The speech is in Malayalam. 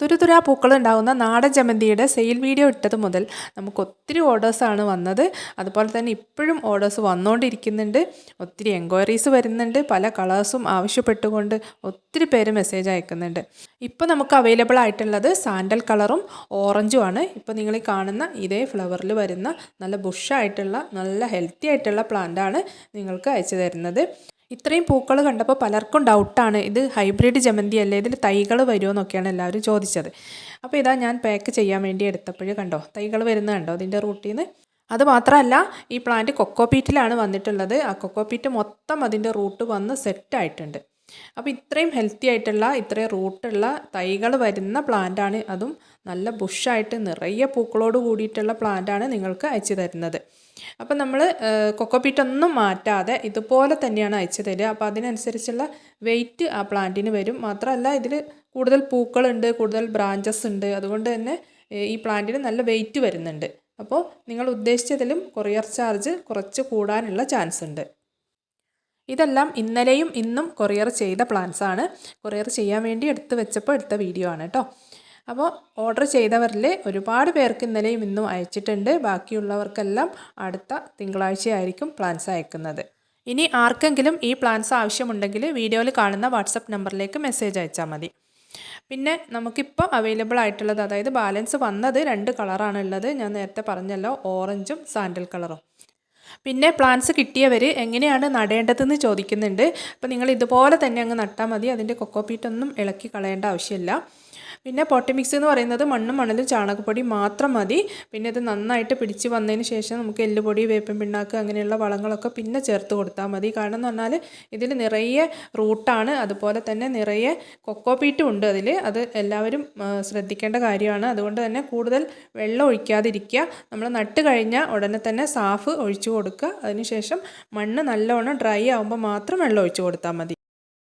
തുരുതുരാ പൂക്കളുണ്ടാകുന്ന നാടൻ ജമന്തിയുടെ സെയിൽ വീഡിയോ ഇട്ടത് മുതൽ നമുക്ക് ഒത്തിരി ഓർഡേഴ്സാണ് വന്നത്. അതുപോലെ തന്നെ ഇപ്പോഴും ഓർഡേഴ്സ് വന്നുകൊണ്ടിരിക്കുന്നുണ്ട്. ഒത്തിരി എൻക്വയറീസ് വരുന്നുണ്ട്. പല കളേഴ്സും ആവശ്യപ്പെട്ടുകൊണ്ട് ഒത്തിരി പേര് മെസ്സേജ് അയക്കുന്നുണ്ട്. ഇപ്പോൾ നമുക്ക് അവൈലബിൾ ആയിട്ടുള്ളത് സാൻഡൽ കളറും ഓറഞ്ചും ആണ്. ഇപ്പോൾ നിങ്ങൾ ഈ കാണുന്ന ഇതേ ഫ്ലവറിൽ വരുന്ന നല്ല ബുഷായിട്ടുള്ള നല്ല ഹെൽത്തി ആയിട്ടുള്ള പ്ലാന്റാണ് നിങ്ങൾക്ക് അയച്ചു തരുന്നത്. ഇത്രയും പൂക്കൾ കണ്ടപ്പോൾ പലർക്കും ഡൗട്ടാണ്, ഇത് ഹൈബ്രിഡ് ജമന്തി അല്ലേ, ഇതിൽ തൈകൾ വരുമോ എന്നൊക്കെയാണ് എല്ലാവരും ചോദിച്ചത്. അപ്പോൾ ഇതാ ഞാൻ പാക്ക് ചെയ്യാൻ വേണ്ടി എടുത്തപ്പോഴേ കണ്ടോ തൈകൾ വരുന്നത് കണ്ടോ ഇതിൻ്റെ റൂട്ടിൽ നിന്ന്. അത് മാത്രമല്ല ഈ പ്ലാന്റ് കൊക്കോപീറ്റിലാണ് വന്നിട്ടുള്ളത്. ആ കൊക്കോപീറ്റ് മൊത്തം അതിൻ്റെ റൂട്ട് വന്ന് സെറ്റായിട്ടുണ്ട്. അപ്പോൾ ഇത്രയും ഹെൽത്തി ആയിട്ടുള്ള ഇത്രയും റൂട്ടുള്ള തൈകൾ വരുന്ന പ്ലാന്റാണ്, അതും നല്ല ബുഷായിട്ട് നിറയെ പൂക്കളോട് കൂടിയിട്ടുള്ള പ്ലാന്റാണ് നിങ്ങൾക്ക് അയച്ചു തരുന്നത്. അപ്പം നമ്മൾ കൊക്കോപീറ്റൊന്നും മാറ്റാതെ ഇതുപോലെ തന്നെയാണ് അയച്ചു തരിക. അപ്പോൾ അതിനനുസരിച്ചുള്ള വെയിറ്റ് ആ പ്ലാന്റിന് വരും. മാത്രമല്ല ഇതിൽ കൂടുതൽ പൂക്കളുണ്ട്, കൂടുതൽ ബ്രാഞ്ചസ് ഉണ്ട്. അതുകൊണ്ട് തന്നെ ഈ പ്ലാന്റിന് നല്ല വെയിറ്റ് വരുന്നുണ്ട്. അപ്പോൾ നിങ്ങൾ ഉദ്ദേശിച്ചതിലും കൊറിയർ ചാർജ് കുറച്ച് കൂടാനുള്ള ചാൻസ് ഉണ്ട്. ഇതെല്ലാം ഇന്നലെയും ഇന്നും കൊറിയർ ചെയ്ത പ്ലാൻസ് ആണ്. കൊറിയർ ചെയ്യാൻ വേണ്ടി എടുത്ത വീഡിയോ ആണ് കേട്ടോ. അപ്പോൾ ഓർഡർ ചെയ്തവരിൽ ഒരുപാട് പേർക്ക് ഇന്നലെയും ഇന്നും അയച്ചിട്ടുണ്ട്. ബാക്കിയുള്ളവർക്കെല്ലാം അടുത്ത തിങ്കളാഴ്ചയായിരിക്കും പ്ലാൻസ് അയക്കുന്നത്. ഇനി ആർക്കെങ്കിലും ഈ പ്ലാൻസ് ആവശ്യമുണ്ടെങ്കിൽ വീഡിയോയിൽ കാണുന്ന വാട്സപ്പ് നമ്പറിലേക്ക് മെസ്സേജ് അയച്ചാൽ മതി. പിന്നെ നമുക്കിപ്പോൾ അവൈലബിൾ ആയിട്ടുള്ളത്, അതായത് ബാലൻസ് വന്നത് 2 കളറാണ് ഉള്ളത്. ഞാൻ നേരത്തെ പറഞ്ഞല്ലോ, ഓറഞ്ചും സാൻഡൽ കളറും. പിന്നെ പ്ലാന്റ്സ് കിട്ടിയവർ എങ്ങനെയാണ് നടേണ്ടതെന്ന് ചോദിക്കുന്നുണ്ട്. അപ്പോൾ നിങ്ങൾ ഇതുപോലെ തന്നെ അങ്ങ് നട്ടാൽ മതി. അതിൻ്റെ കൊക്കോപീറ്റൊന്നും ഇളക്കി കളയേണ്ട ആവശ്യമില്ല. പിന്നെ പോട്ടി മിക്സ് എന്ന് പറയുന്നത് മണ്ണും മണലും ചാണകപ്പൊടി മാത്രം മതി. പിന്നെ ഇത് നന്നായിട്ട് പിടിച്ച് വന്നതിന് ശേഷം നമുക്ക് എല്ലുപൊടി, വേപ്പിൻ പിണ്ണാക്ക് അങ്ങനെയുള്ള വളങ്ങളൊക്കെ പിന്നെ ചേർത്ത് കൊടുത്താൽ മതി. കാരണം എന്ന് പറഞ്ഞാൽ ഇതിൽ നിറയെ റൂട്ടാണ്, അതുപോലെ തന്നെ നിറയെ കൊക്കോപീറ്റും ഉണ്ട് അതിൽ. അത് എല്ലാവരും ശ്രദ്ധിക്കേണ്ട കാര്യമാണ്. അതുകൊണ്ട് തന്നെ കൂടുതൽ വെള്ളം ഒഴിക്കാതിരിക്കുക. നമ്മൾ നട്ട് കഴിഞ്ഞാൽ ഉടനെ തന്നെ സാഫ് ഒഴിച്ചു കൊടുക്കുക. അതിനുശേഷം മണ്ണ് നല്ലോണം ഡ്രൈ ആകുമ്പോൾ മാത്രം വെള്ളം ഒഴിച്ചു കൊടുത്താൽ മതി.